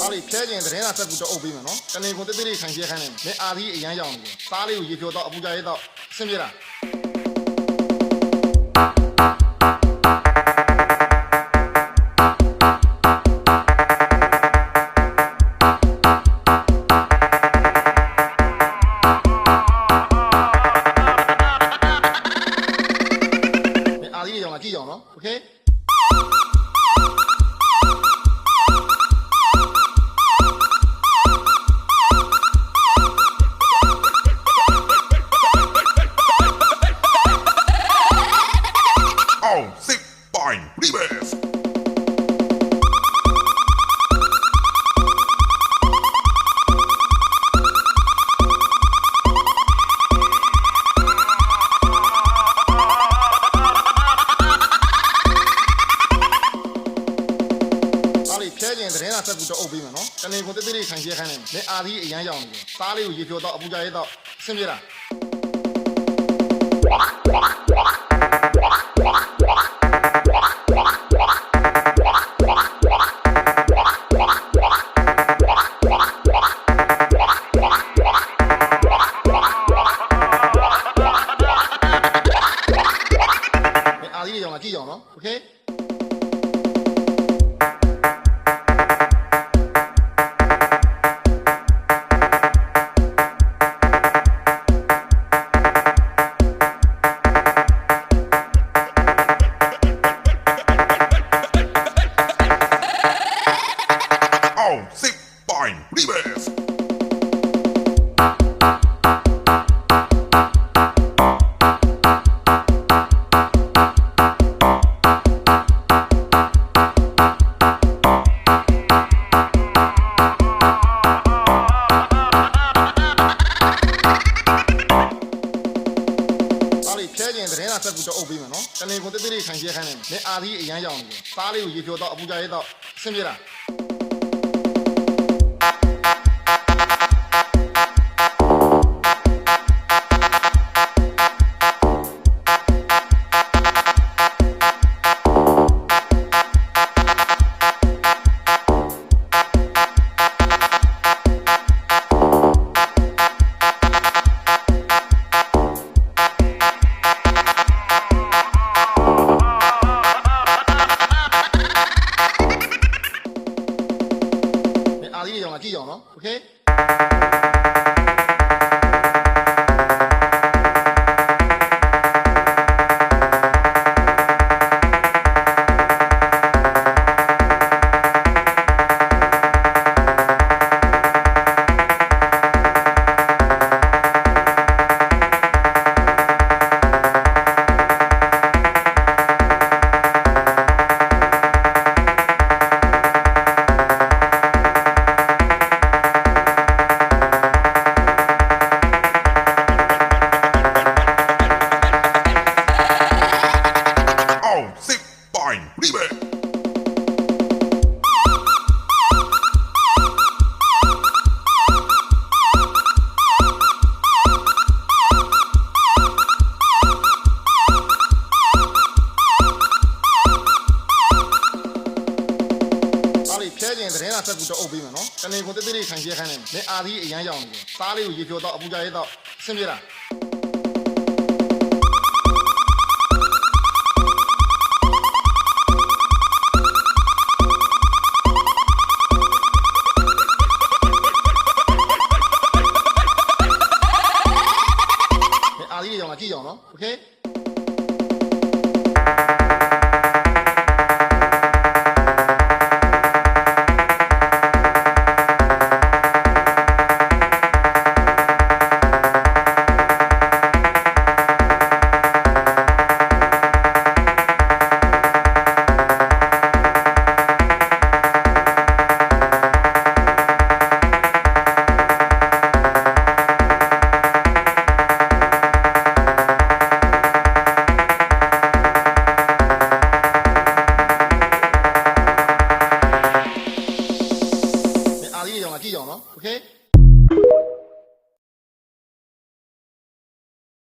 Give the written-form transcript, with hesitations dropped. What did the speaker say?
သားလေးဖျဲခြင်းသတင်းစာဆက်ကူတော့အုပ်ပေးမယ်နော်တနေကုန်တိတိလေးခံပြခိုင်းနေမယ်မင်းအာသီးအရန်ရောက်နေတယ်သားလေးကိုရေဖြောတော့အပူကြရဲတော့ဆင်းပြေတာကြည့်အောင်နော်โอเคအောင်စစ်ပိုင်း reverseဖျဲခြင်းသတင်းစာဆက်ကူတော့အုပ်ပေးမယ်နော်တနေကုန်တိတိလေးခံပြခိုင်းနေမယ်မင်းအာသီးအရန်ရောက်နေတယ်သားလေးကိုရေဖြောတော့အပူကြရဲတော့ဆင်းပြေတာအာသီးရောင်လာကြည့်အောင်နော်โอเคအောင်စစ်ပိုင်း reverseဖျဲခြင်းသတင်းစာဆက်ကူတော့အုပ်ပေးမယ်နော်တနေကုန်တိတိလေးခံပြခိုင်းနေမယ်မင်းအာသီးအရန်ရောက်နေတယ်သားလေးကိုရေဖြောတော့အပူကြရဲတော့ဆင်းပြေတာ အောင်စစ်ပိုင်း reverse သားလေးဖျဲခြင်းသတင်းစာဆက်ကူတော့အုပ်ပေးမယ်နော်တနေကုန်တိတိလေးခံပြခိုင်းနေမယ်မင်းအာသီးအရန်ရောက်နေတယ်သားလေးကိုရေဖြောတော့အပူကြရဲတော့ဆင်းပြေတာအာသီးရောင်လာကြည့်အောင်နော်โอเคအောင်စစ်ပိုင်း reverse သားလေးဖျဲခြင်းသတင်းစာဆက်ကူတော့အုပ်ပေးမယ်နော်တနေကုန်တိတိလေးခံပြခိုင်းနေမယ်မင်းအာသီးအရန်ရောက်နေတယ်သားလေးကိုရေဖြောတော့အပူကြရဲတော့ဆင်းပြေတာ